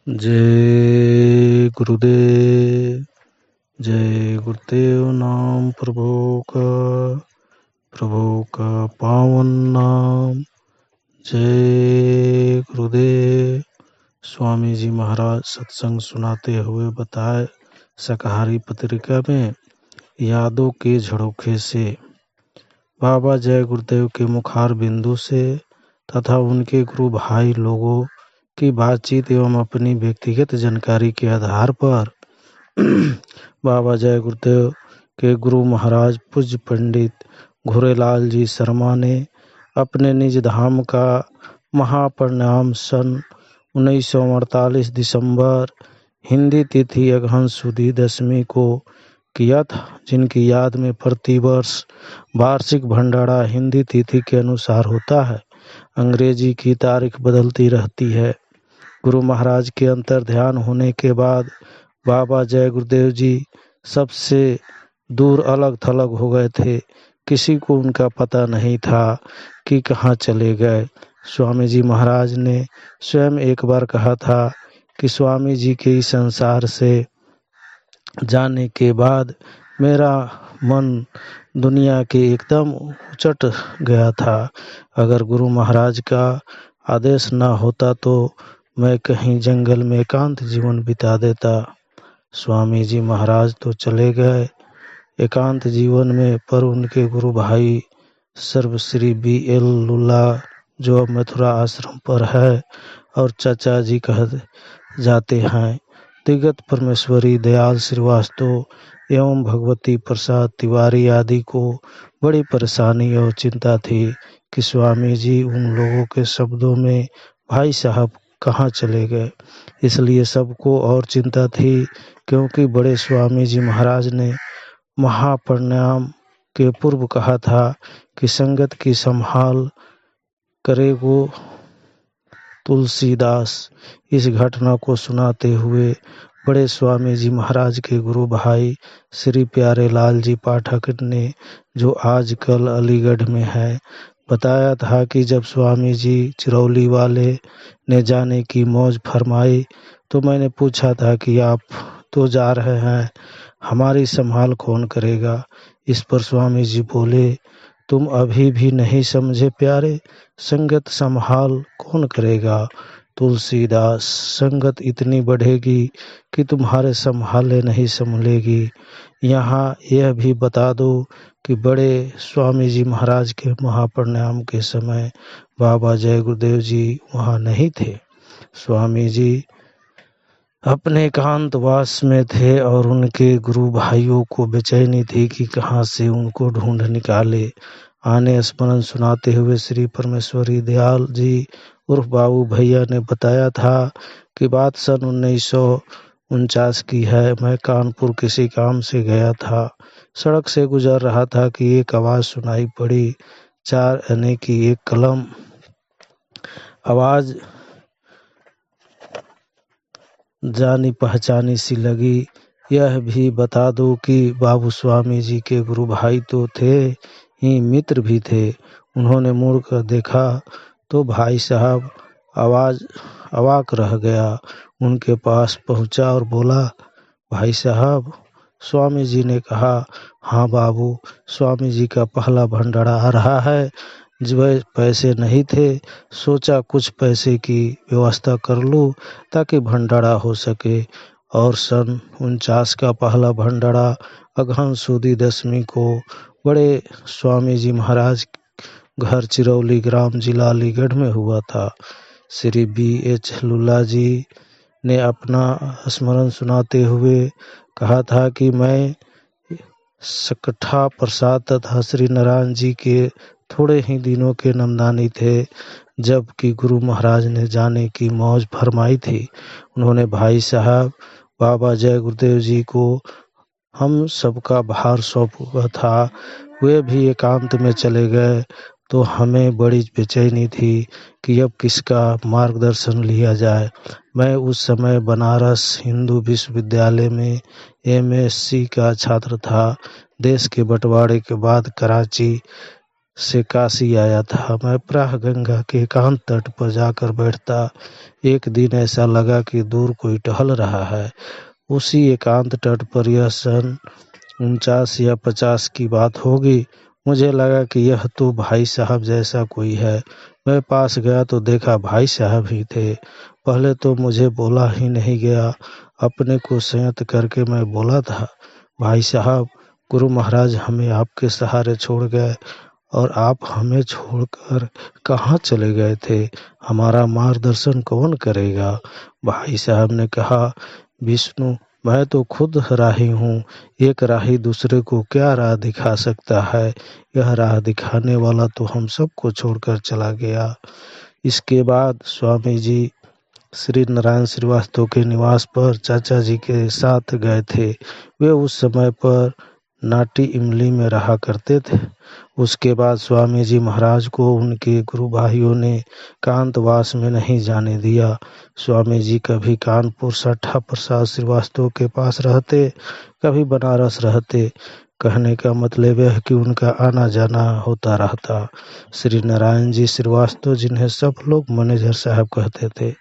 जय गुरुदेव। जय गुरुदेव। नाम प्रभु का पावन नाम। जय गुरुदेव। स्वामी जी महाराज सत्संग सुनाते हुए बताए, शाकाहारी पत्रिका में यादों के झरोखे से बाबा जय गुरुदेव के मुखार बिंदु से तथा उनके गुरु भाई लोगों की बातचीत एवं अपनी व्यक्तिगत जानकारी के आधार पर बाबा जय गुरुदेव के गुरु महाराज पूज्य पंडित घुरेलाल जी शर्मा ने अपने निज धाम का महापरिनिर्वाण सन 1948 दिसंबर हिंदी तिथि अगहन सुदी 10वीं को किया था, जिनकी याद में प्रतिवर्ष वार्षिक भंडारा हिंदी तिथि के अनुसार होता है। अंग्रेजी की तारीख बदलती रहती है। गुरु महाराज के अंतर ध्यान होने के बाद बाबा जय गुरुदेव जी सबसे दूर अलग थलग हो गए थे। किसी को उनका पता नहीं था कि कहाँ चले गए। स्वामी जी महाराज ने स्वयं एक बार कहा था कि स्वामी जी के इस संसार से जाने के बाद मेरा मन दुनिया के एकदम उचट गया था। अगर गुरु महाराज का आदेश न होता तो मैं कहीं जंगल में एकांत जीवन बिता देता। स्वामी जी महाराज तो चले गए एकांत जीवन में, पर उनके गुरु भाई सर्वश्री BL लुल्ला जो अब मथुरा आश्रम पर है और चाचा जी कह जाते हैं, दिगत परमेश्वरी दयाल श्रीवास्तव एवं भगवती प्रसाद तिवारी आदि को बड़ी परेशानी और चिंता थी कि स्वामी जी उन लोगों के शब्दों में भाई साहब कहाँ चले गए। इसलिए सबको और चिंता थी, क्योंकि बड़े स्वामी जी महाराज ने महापरिनिर्वाण के पूर्व कहा था कि संगत की संभाल करेगो तुलसीदास। इस घटना को सुनाते हुए बड़े स्वामी जी महाराज के गुरु भाई श्री प्यारे लाल जी पाठक ने, जो आजकल अलीगढ़ में है, बताया था कि जब स्वामी जी चिरौली वाले ने जाने की मौज फरमाई तो मैंने पूछा था कि आप तो जा रहे हैं, हमारी संभाल कौन करेगा। इस पर स्वामी जी बोले, तुम अभी भी नहीं समझे प्यारे, संगत संभाल कौन करेगा तुलसीदास। संगत इतनी बढ़ेगी कि तुम्हारे संभाले नहीं संभलेगी। यहाँ यह भी बता दो कि बड़े स्वामी जी महाराज के महापरिनिर्वाण के समय बाबा जय गुरुदेव जी वहाँ नहीं थे। स्वामी जी अपने एकांतवास में थे और उनके गुरु भाइयों को बेचैनी थी कि कहाँ से उनको ढूंढ निकाले। आने स्मरण सुनाते हुए श्री परमेश्वरी दयाल जी उर्फ बाबू भैया ने बताया था कि बात सन 1949 की है। मैं कानपुर किसी काम से गया था। सड़क से गुजर रहा था कि एक आवाज़ सुनाई पड़ी। 4 आने की एक कलम आवाज़ जानी पहचानी सी लगी। यह भी बता दो कि बाबू स्वामी जी के गुरु भाई तो थे ही, मित्र भी थे। उन्होंने मुड़ कर देखा तो भाई साहब अवाक रह गया। उनके पास पहुंचा और बोला, भाई साहब। स्वामी जी ने कहा, हाँ बाबू, स्वामी जी का पहला भंडारा आ रहा है। जब पैसे नहीं थे, सोचा कुछ पैसे की व्यवस्था कर लूं ताकि भंडारा हो सके। और सन 49 का पहला भंडारा अगहन सुदी 10वीं को बड़े स्वामी जी महाराज घर चिरौली ग्राम जिला अलीगढ़ में हुआ था। श्री BH लुल्ला जी ने अपना स्मरण सुनाते हुए कहा था कि मैं सकठा प्रसाद तथा श्री नारायण जी के थोड़े ही दिनों के नमदानी थे जबकि गुरु महाराज ने जाने की मौज फरमाई थी। उन्होंने भाई साहब बाबा जय गुरुदेव जी को हम सबका भार सौंपा था। वे भी एकांत में चले गए तो हमें बड़ी बेचैनी थी कि अब किसका मार्गदर्शन लिया जाए। मैं उस समय बनारस हिंदू विश्वविद्यालय में MSc का छात्र था। देश के बंटवारे के बाद कराची से काशी आया था। मैं प्राह गंगा के एकांत तट पर जाकर बैठता। एक दिन ऐसा लगा कि दूर कोई टहल रहा है। उसी एकांत तट पर यह सन 49 या 50 की बात होगी। मुझे लगा कि यह तो भाई साहब जैसा कोई है। मैं पास गया तो देखा भाई साहब ही थे। पहले तो मुझे बोला ही नहीं गया। अपने को संयत करके मैं बोला था, भाई साहब, गुरु महाराज हमें आपके सहारे छोड़ गए और आप हमें छोड़कर कहाँ चले गए थे? हमारा मार्गदर्शन कौन करेगा? भाई साहब ने कहा, विष्णु, मैं तो खुद राही हूँ। एक राही दूसरे को क्या राह दिखा सकता है? यह राह दिखाने वाला तो हम सबको छोड़कर चला गया। इसके बाद स्वामी जी श्री नारायण श्रीवास्तव के निवास पर चाचा जी के साथ गए थे। वे उस समय पर नाटी इमली में रहा करते थे। उसके बाद स्वामी जी महाराज को उनके गुरु भाइयों ने कांतवास में नहीं जाने दिया। स्वामी जी कभी कानपुर सट्ठा प्रसाद श्रीवास्तव के पास रहते, कभी बनारस रहते। कहने का मतलब यह है कि उनका आना जाना होता रहता। श्री नारायण जी श्रीवास्तव, जिन्हें सब लोग मैनेजर साहब कहते थे,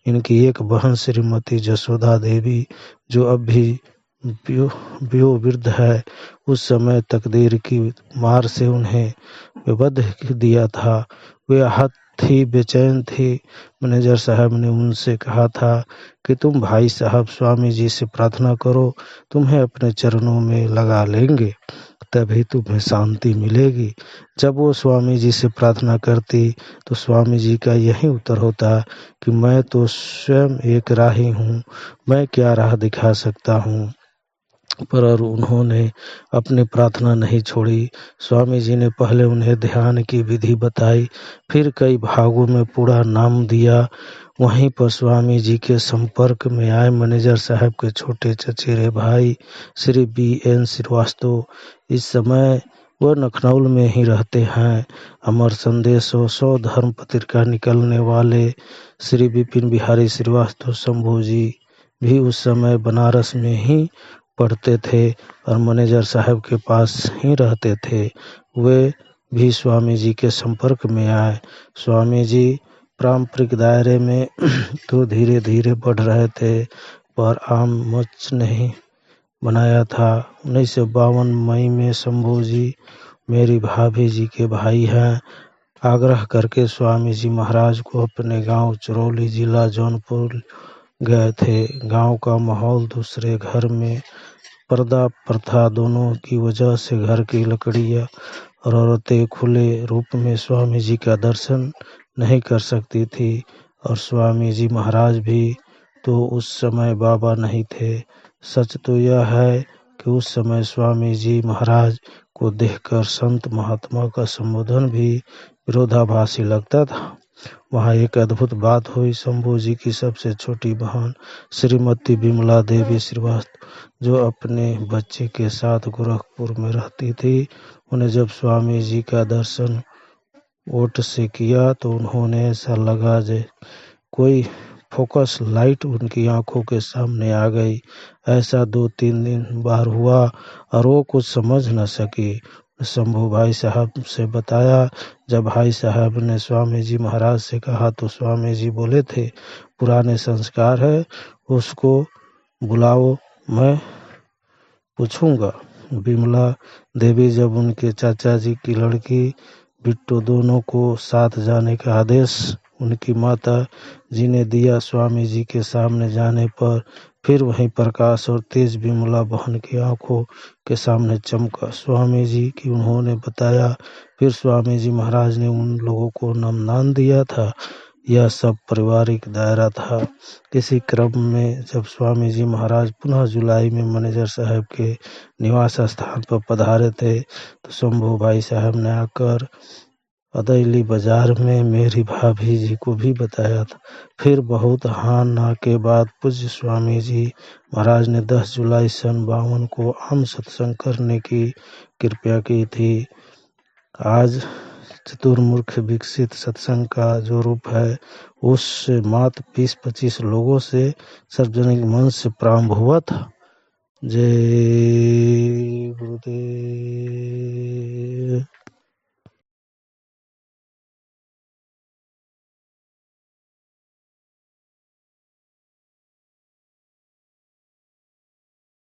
इनकी एक बहन श्रीमती जसोदा देवी, जो अब भी वयोवृद्ध है, उस समय तकदीर की मार से उन्हें बेबद दिया था। वे आहत थी, बेचैन थी। मैनेजर साहब ने उनसे कहा था कि तुम भाई साहब स्वामी जी से प्रार्थना करो, तुम्हें अपने चरणों में लगा लेंगे, तभी तुम्हें शांति मिलेगी। जब वो स्वामी जी से प्रार्थना करती तो स्वामी जी का यही उत्तर होता कि मैं तो स्वयं एक राही हूँ, मैं क्या राह दिखा सकता हूँ। पर उन्होंने अपनी प्रार्थना नहीं छोड़ी। स्वामी जी ने पहले उन्हें ध्यान की विधि बताई, फिर कई भागों में पूरा नाम दिया। वहीं पर स्वामी जी के संपर्क में आए मैनेजर साहब के छोटे चचेरे भाई श्री B.N. श्रीवास्तव। इस समय वह लखनऊ में ही रहते हैं। अमर संदेश और सौ धर्म पत्रिका निकलने वाले श्री विपिन बिहारी श्रीवास्तव शंभू जी भी उस समय बनारस में ही पढ़ते थे और मैनेजर साहब के पास ही रहते थे। वे भी स्वामी जी के संपर्क में आए। स्वामी जी पारंपरिक दायरे में तो धीरे धीरे बढ़ रहे थे, पर आम मंच नहीं बनाया था। 1952 मई में शंभू जी मेरी भाभी जी के भाई हैं, आग्रह करके स्वामी जी महाराज को अपने गांव चरौली, जिला जौनपुर गए थे। गांव का माहौल दूसरे घर में पर्दा प्रथा दोनों की वजह से घर की लकड़ियां और औरतें खुले रूप में स्वामी जी का दर्शन नहीं कर सकती थी। और स्वामी जी महाराज भी तो उस समय बाबा नहीं थे। सच तो यह है कि उस समय स्वामी जी महाराज को देखकर संत महात्मा का संबोधन भी विरोधाभासी लगता था। वहाँ एक अद्भुत बात हुई। शंभू जी की सबसे छोटी बहन श्रीमती विमला देवी श्रीवास्तव, जो अपने बच्चे के साथ गोरखपुर में रहती थी, उन्हें जब स्वामी जी का दर्शन ओट से किया तो उन्होंने ऐसा लगा जैसे कोई फोकस लाइट उनकी आंखों के सामने आ गई। ऐसा 2-3 दिन बार हुआ और वो कुछ समझ न सकी। शंभू भाई साहब से बताया। जब भाई साहब ने स्वामी जी महाराज से कहा तो स्वामी जी बोले थे, पुराने संस्कार है, उसको बुलाओ, मैं पूछूंगा। विमला देवी जब उनके चाचा जी की लड़की बिट्टू दोनों को साथ जाने का आदेश उनकी माता जी ने दिया, स्वामी जी के सामने जाने पर फिर वहीं प्रकाश और तेज विमला बहन की आंखों के सामने चमका। स्वामी जी की उन्होंने बताया। फिर स्वामी जी महाराज ने उन लोगों को नामदान दिया था। यह सब पारिवारिक दायरा था। इसी क्रम में जब स्वामी जी महाराज पुनः जुलाई में मैनेजर साहब के निवास स्थान पर पधारे थे तो शंभू भाई साहब ने आकर अदैली बाजार में मेरी भाभी जी को भी बताया था। फिर बहुत हाँ ना के बाद पूज्य स्वामी जी महाराज ने 10 जुलाई सन 52 को आम सत्संग करने की कृपा की थी। आज चतुर्मुख विकसित सत्संग का जो रूप है, उससे मात्र 20-25 लोगों से सार्वजनिक मंच से प्रारंभ हुआ था। जय गुरुदेव।